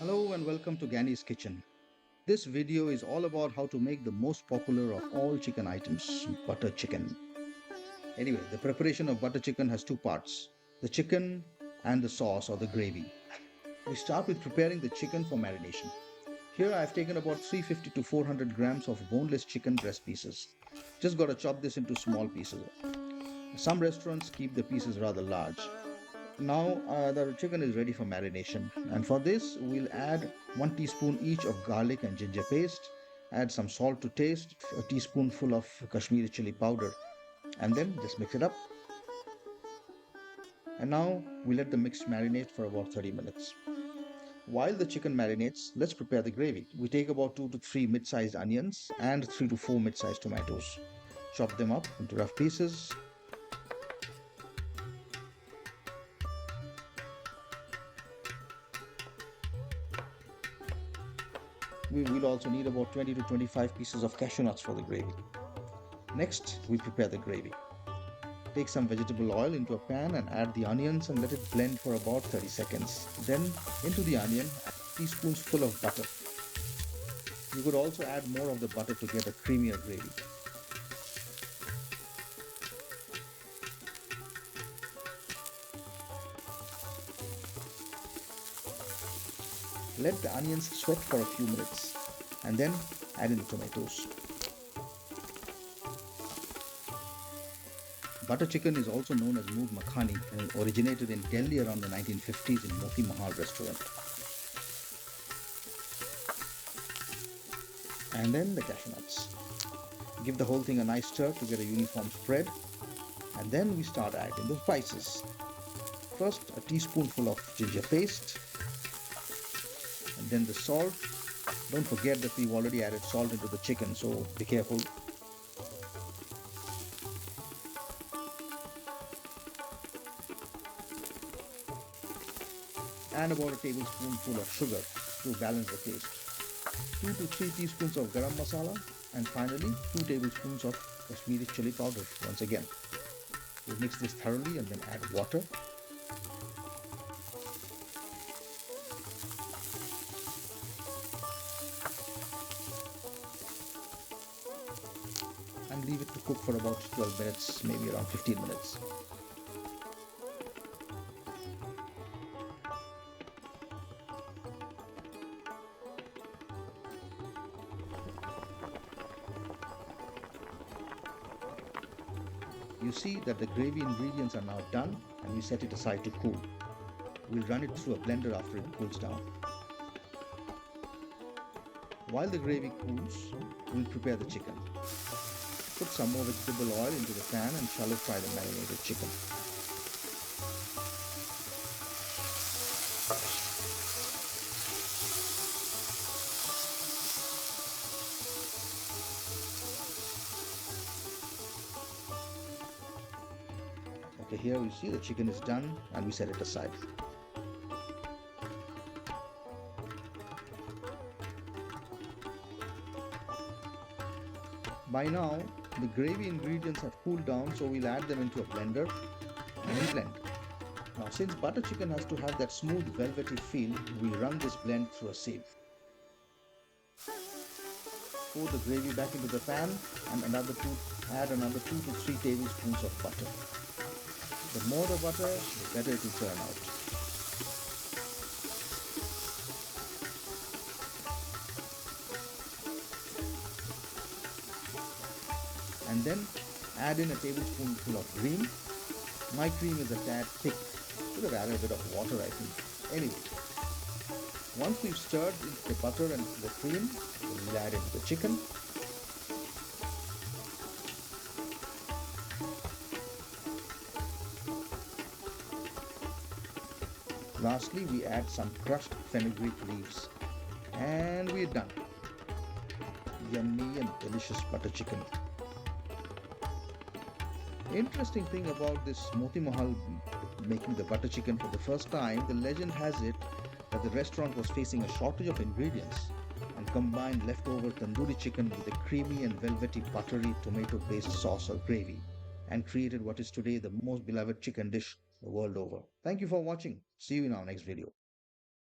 Hello and welcome to Ganny's Kitchen. This video is all about how to make the most popular of all chicken items, butter chicken. Anyway, the preparation of butter chicken has two parts, the chicken and the sauce or the gravy. We start with preparing the chicken for marination. Here I've taken about 350 to 400 grams of boneless chicken breast pieces. Just got to chop this into small pieces. Some restaurants keep the pieces rather large. Now the chicken is ready for marination, and for this we'll add 1 teaspoon each of garlic and ginger paste, add some salt to taste, a teaspoonful of Kashmiri chili powder, and then just mix it up. And now we let the mix marinate for about 30 minutes. While the chicken marinates, let's prepare the gravy. We take about 2 to 3 mid-sized onions and 3 to 4 mid-sized tomatoes. Chop them up into rough pieces. We will also need about 20 to 25 pieces of cashew nuts for the gravy. Next, we prepare the gravy. Take some vegetable oil into a pan and add the onions and let it blend for about 30 seconds. Then, into the onion, add teaspoons full of butter. You could also add more of the butter to get a creamier gravy. Let the onions sweat for a few minutes and then add in the tomatoes. Butter chicken is also known as mood makhani and originated in Delhi around the 1950s in Moti Mahal restaurant. And then the cashew nuts. Give the whole thing a nice stir to get a uniform spread. And then we start adding the spices. First, a teaspoonful of ginger paste. And then the salt. Don't forget that we've already added salt into the chicken, so be careful. And about a tablespoonful of sugar to balance the taste. 2 to 3 teaspoons of garam masala, and finally 2 tablespoons of Kashmiri chili powder once again. We mix this thoroughly and then add water. And leave it to cook for about 12 minutes, maybe around 15 minutes. You see that the gravy ingredients are now done and we set it aside to cool. We'll run it through a blender after it cools down. While the gravy cools, we'll prepare the chicken. Put some more vegetable oil into the pan and shallow fry the marinated chicken. Okay, here we see the chicken is done and we set it aside. By now, the gravy ingredients have cooled down, so we'll add them into a blender and then blend. Now, since butter chicken has to have that smooth velvety feel, we run this blend through a sieve. Pour the gravy back into the pan and add another 2 to 3 tablespoons of butter. The more the butter, the better it will turn out. And then add in a tablespoonful of cream. My cream is a tad thick. Should have added a bit of water, I think. Anyway, once we've stirred the butter and the cream, we'll add in the chicken. Lastly, we add some crushed fenugreek leaves. And we're done. Yummy and delicious butter chicken. Interesting thing about this Moti Mahal making the butter chicken for the first time, the legend has it that the restaurant was facing a shortage of ingredients and combined leftover tandoori chicken with a creamy and velvety buttery tomato-based sauce or gravy and created what is today the most beloved chicken dish the world over. Thank you for watching. See you in our next video.